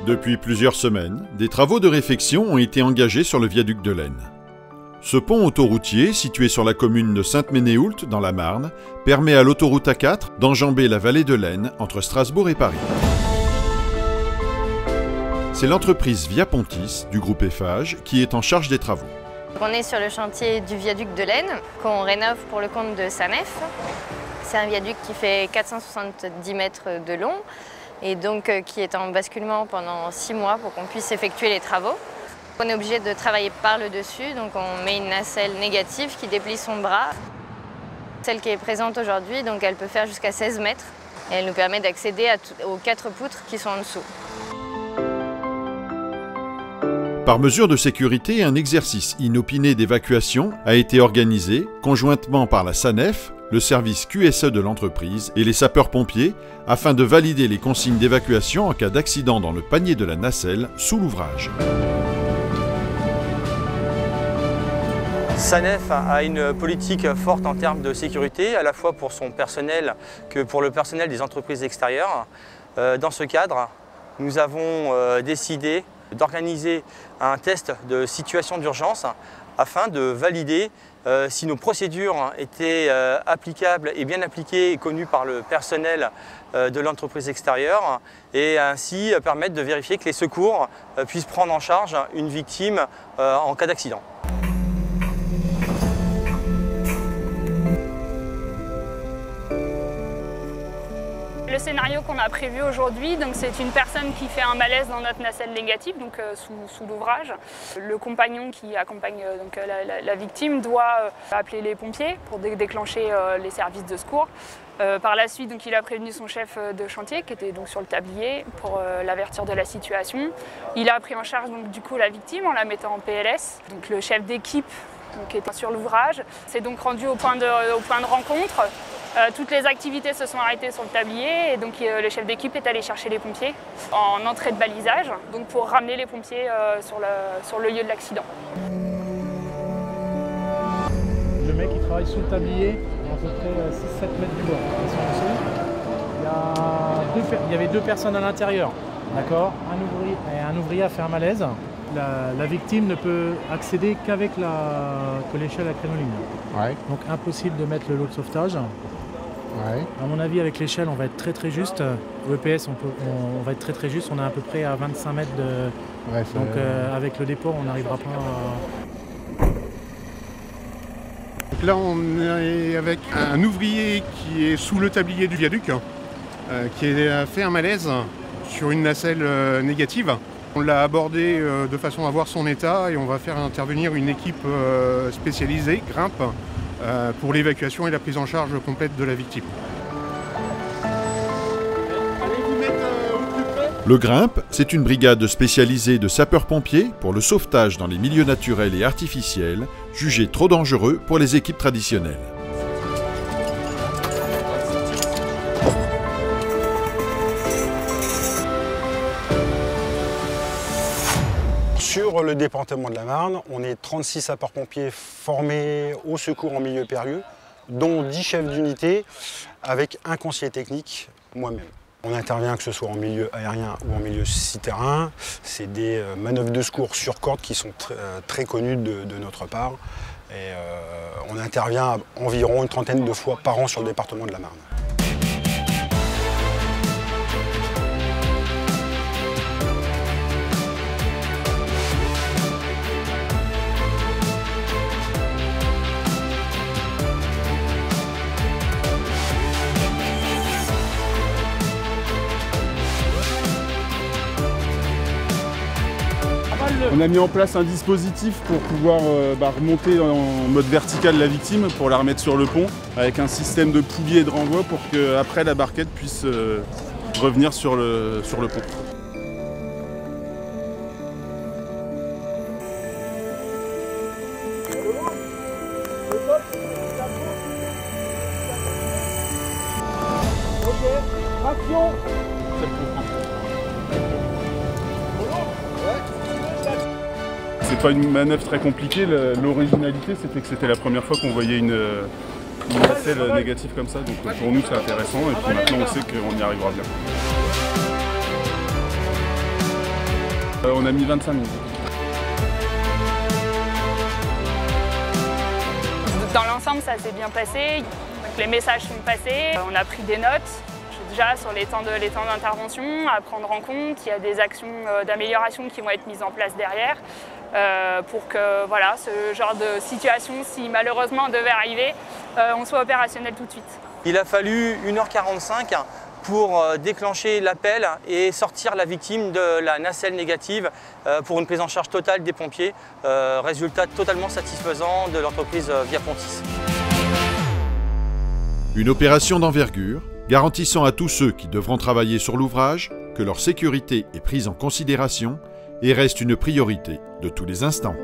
Depuis plusieurs semaines, des travaux de réfection ont été engagés sur le viaduc de l'Aisne. Ce pont autoroutier, situé sur la commune de Sainte-Ménéhoult, dans la Marne, permet à l'autoroute A4 d'enjamber la vallée de l'Aisne entre Strasbourg et Paris. C'est l'entreprise Via Pontis du groupe Eiffage qui est en charge des travaux. On est sur le chantier du viaduc de l'Aisne qu'on rénove pour le compte de Sanef. C'est un viaduc qui fait 470 mètres de long et donc qui est en basculement pendant 6 mois pour qu'on puisse effectuer les travaux. On est obligé de travailler par le dessus, donc on met une nacelle négative qui déplie son bras. Celle qui est présente aujourd'hui, donc elle peut faire jusqu'à 16 mètres et elle nous permet d'accéder aux 4 poutres qui sont en dessous. Par mesure de sécurité, un exercice inopiné d'évacuation a été organisé conjointement par la Sanef, le service QSE de l'entreprise et les sapeurs-pompiers afin de valider les consignes d'évacuation en cas d'accident dans le panier de la nacelle sous l'ouvrage. Sanef a une politique forte en termes de sécurité, à la fois pour son personnel que pour le personnel des entreprises extérieures. Dans ce cadre, nous avons décidé d'organiser un test de situation d'urgence afin de valider si nos procédures étaient applicables et bien appliquées et connues par le personnel de l'entreprise extérieure et ainsi permettre de vérifier que les secours puissent prendre en charge une victime en cas d'accident. Le scénario qu'on a prévu aujourd'hui, c'est une personne qui fait un malaise dans notre nacelle négative, donc sous l'ouvrage. Le compagnon qui accompagne la victime doit appeler les pompiers pour déclencher les services de secours. Par la suite, il a prévenu son chef de chantier qui était donc sur le tablier pour l'avertir de la situation. Il a pris en charge du coup la victime en la mettant en PLS. Donc le chef d'équipe qui est sur l'ouvrage s'est donc rendu au point de rencontre. Toutes les activités se sont arrêtées sur le tablier et donc le chef d'équipe est allé chercher les pompiers en entrée de balisage pour ramener les pompiers sur le lieu de l'accident. Le mec il travaille sous le tablier à peu près 6-7 mètres du bord. Il y avait 2 personnes à l'intérieur, d'accord. Un ouvrier a fait un malaise. La victime ne peut accéder qu'avec l'échelle à crénoline. Ouais. Donc impossible de mettre le lot de sauvetage. Ouais. À mon avis, avec l'échelle, on va être très juste. Au EPS, on va être très juste. On est à peu près à 25 mètres de... Ouais, donc avec le dépôt, on n'arrivera pas à... Donc là, on est avec un ouvrier qui est sous le tablier du viaduc, qui a fait un malaise sur une nacelle négative. On l'a abordé de façon à voir son état et on va faire intervenir une équipe spécialisée, Grimpe, pour l'évacuation et la prise en charge complète de la victime. Le Grimpe, c'est une brigade spécialisée de sapeurs-pompiers pour le sauvetage dans les milieux naturels et artificiels, jugés trop dangereux pour les équipes traditionnelles. Sur le département de la Marne, on est 36 sapeurs-pompiers formés au secours en milieu périlleux, dont 10 chefs d'unité avec un conseiller technique, moi-même. On intervient que ce soit en milieu aérien ou en milieu souterrain. C'est des manœuvres de secours sur corde qui sont très connues de notre part. Et on intervient environ une trentaine de fois par an sur le département de la Marne. On a mis en place un dispositif pour pouvoir remonter en mode vertical la victime, pour la remettre sur le pont, avec un système de poulies et de renvoi pour qu'après la barquette puisse revenir sur le pont. C'est pas une manœuvre très compliquée, l'originalité c'était que c'était la première fois qu'on voyait une nacelle négative comme ça, donc pour nous c'est intéressant et puis maintenant on sait qu'on y arrivera bien. On a mis 25 minutes. Dans l'ensemble, ça s'est bien passé. Donc, les messages sont passés. On a pris des notes déjà sur les temps d'intervention à prendre en compte. Il y a des actions d'amélioration qui vont être mises en place derrière pour que voilà, ce genre de situation, si malheureusement devait arriver, on soit opérationnel tout de suite. Il a fallu 1h45 pour déclencher l'appel et sortir la victime de la nacelle négative pour une prise en charge totale des pompiers. Résultat totalement satisfaisant de l'entreprise Via Pontis. Une opération d'envergure, garantissant à tous ceux qui devront travailler sur l'ouvrage que leur sécurité est prise en considération et reste une priorité de tous les instants.